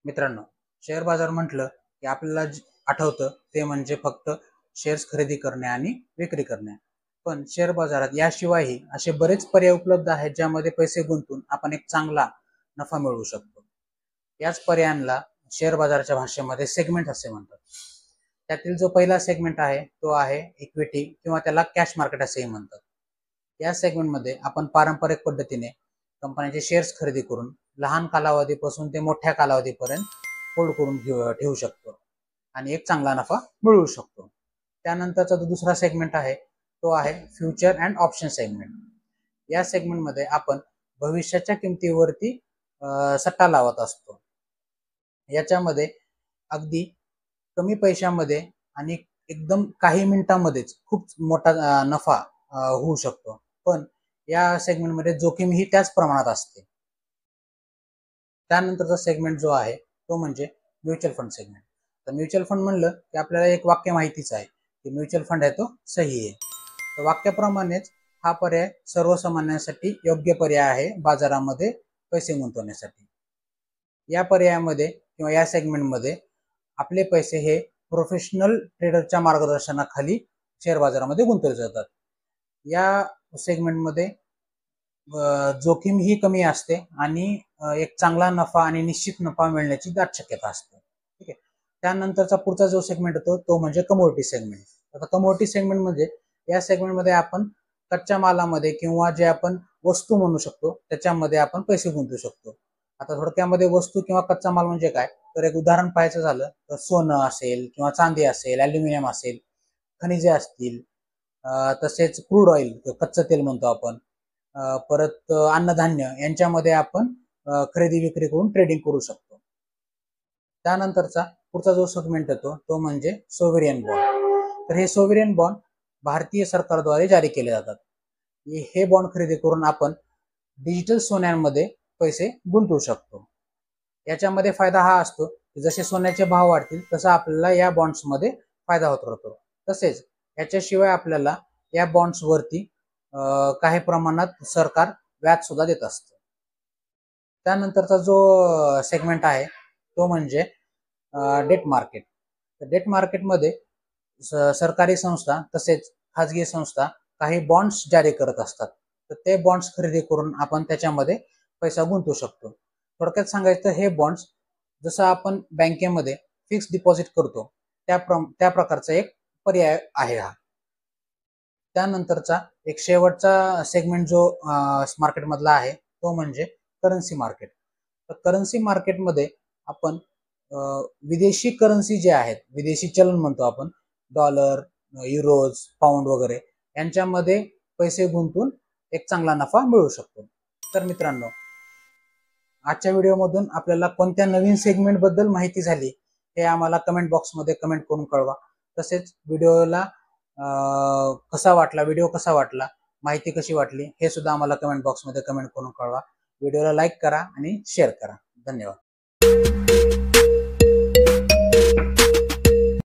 मित्रांनो, शेअर बाजार म्हटलं की आपल्याला आठवतं ते म्हणजे फक्त शेअर्स खरेदी करणे आणि विक्री करणे. पण शेअर बाजारात याशिवायही असे बरेच पर्याय उपलब्ध आहेत ज्यामध्ये पैसे गुंतवून आपण एक चांगला नफा मिळवू शकतो. याच पर्यायांना शेअर बाजाराच्या भाषेमध्ये सेगमेंट असे म्हणतात. त्यातील जो पहिला सेगमेंट आहे तो आहे इक्विटी किंवा त्याला कॅश मार्केट असेही म्हणतात. या सेगमेंटमध्ये आपण पारंपरिक पद्धतीने कंपन्यांचे शेअर्स खरेदी करून लहान कालावधीपासून ते मोठ्या कालावधीपर्यंत होल्ड करून ठेवू शकतो आणि एक चांगला नफा मिळवू शकतो. त्यानंतरचा जो दुसरा सेगमेंट आहे तो आहे फ्युचर अँड ऑप्शन सेगमेंट. या सेगमेंटमध्ये आपण भविष्याच्या किमतीवरती सट्टा लावत असतो. याच्यामध्ये अगदी कमी पैशामध्ये आणि एकदम काही मिनिटांमध्येच खूप मोठा नफा होऊ शकतो. पण या सेगमेंटमध्ये जोखीम ही त्याच प्रमाणात असते. त्यानंतरचा सेगमेंट जो आहे तो म्हणजे म्युच्युअल फंड सेगमेंट. तर म्युच्युअल फंड म्हणलं की आपल्याला एक वाक्य माहितीच आहे की म्युच्युअल फंड आहे तो सही आहे. तर वाक्याप्रमाणेच हा पर्याय सर्वसामान्यांसाठी योग्य पर्याय आहे बाजारामध्ये पैसे गुंतवण्यासाठी. या पर्यायामध्ये किंवा या सेगमेंटमध्ये आपले पैसे हे प्रोफेशनल ट्रेडरच्या मार्गदर्शनाखाली शेअर बाजारामध्ये गुंतवले जातात. या सेगमेंटमध्ये जोखीम ही कमी असते आणि एक चांगला नफा आणि निश्चित नफा मिळण्याची दाट शक्यता असते. ठीक आहे. त्यानंतरचा पुढचा जो सेगमेंट होतो तो म्हणजे कमोडिटी सेगमेंट. आता कमोडिटी सेगमेंट म्हणजे या सेगमेंटमध्ये आपण कच्च्या मालामध्ये किंवा जे आपण वस्तू म्हणू शकतो त्याच्यामध्ये आपण पैसे गुंतवू शकतो. आता थोडक्यामध्ये वस्तू किंवा कच्चा माल म्हणजे काय, तर एक उदाहरण पाहायचं झालं तर सोनं असेल किंवा चांदी असेल, ॲल्युमिनियम असेल, खनिजे असतील, तसेच क्रूड ऑइल कच्चं तेल म्हणतो आपण, परत अन्नधान्य यांच्यामध्ये आपण खरेदी विक्री करून ट्रेडिंग करू शकतो. त्यानंतरचा पुढचा जो सेगमेंट येतो तो म्हणजे सोव्हरियन बॉन्ड. तर हे सोव्हरियन बॉन्ड भारतीय सरकारद्वारे जारी केले जातात. हे बॉन्ड खरेदी करून आपण डिजिटल सोन्यांमध्ये पैसे गुंतवू शकतो. याच्यामध्ये फायदा हा असतो की जसे सोन्याचे भाव वाढतील तसा आपल्याला या बॉन्ड्समध्ये फायदा होत राहतो. तसेच याच्याशिवाय आपल्याला या बॉन्ड्सवरती काही प्रमाणात सरकार व्याज सुद्धा देत असतं. त्यानंतरचा जो सेगमेंट आहे तो म्हणजे डेट मार्केट. तर डेट मार्केटमध्ये सरकारी संस्था तसेच खाजगी संस्था काही बॉन्ड्स जारी करत असतात. तर ते बॉन्ड्स खरेदी करून आपण त्याच्यामध्ये पैसा गुंतवू शकतो. थोडक्यात सांगायचं तर हे बॉन्ड्स जसं आपण बँकेमध्ये फिक्स डिपॉझिट करतो त्या प्रकारचा एक पर्याय आहे हा. त्यानंतरचा एक शेवटचा सेगमेंट जो मार्केटमधला आहे तो म्हणजे करन्सी मार्केट. तर करन्सी मार्केटमध्ये आपण विदेशी करन्सी जे आहेत, विदेशी चलन म्हणतो आपण, डॉलर, युरोज, पाऊंड वगैरे यांच्यामध्ये पैसे गुंतवून एक चांगला नफा मिळवू शकतो. तर मित्रांनो, आजच्या व्हिडिओमधून आपल्याला कोणत्या नवीन सेगमेंट बद्दल माहिती झाली हे आम्हाला कमेंट बॉक्समध्ये कमेंट करून कळवा. तसेच व्हिडिओ कसा वाटला, माहिती कशी वाटली हे सुद्धा आम्हाला कमेंट बॉक्समध्ये कमेंट करून कळवा. व्हिडिओला लाईक करा आणि शेअर करा. धन्यवाद.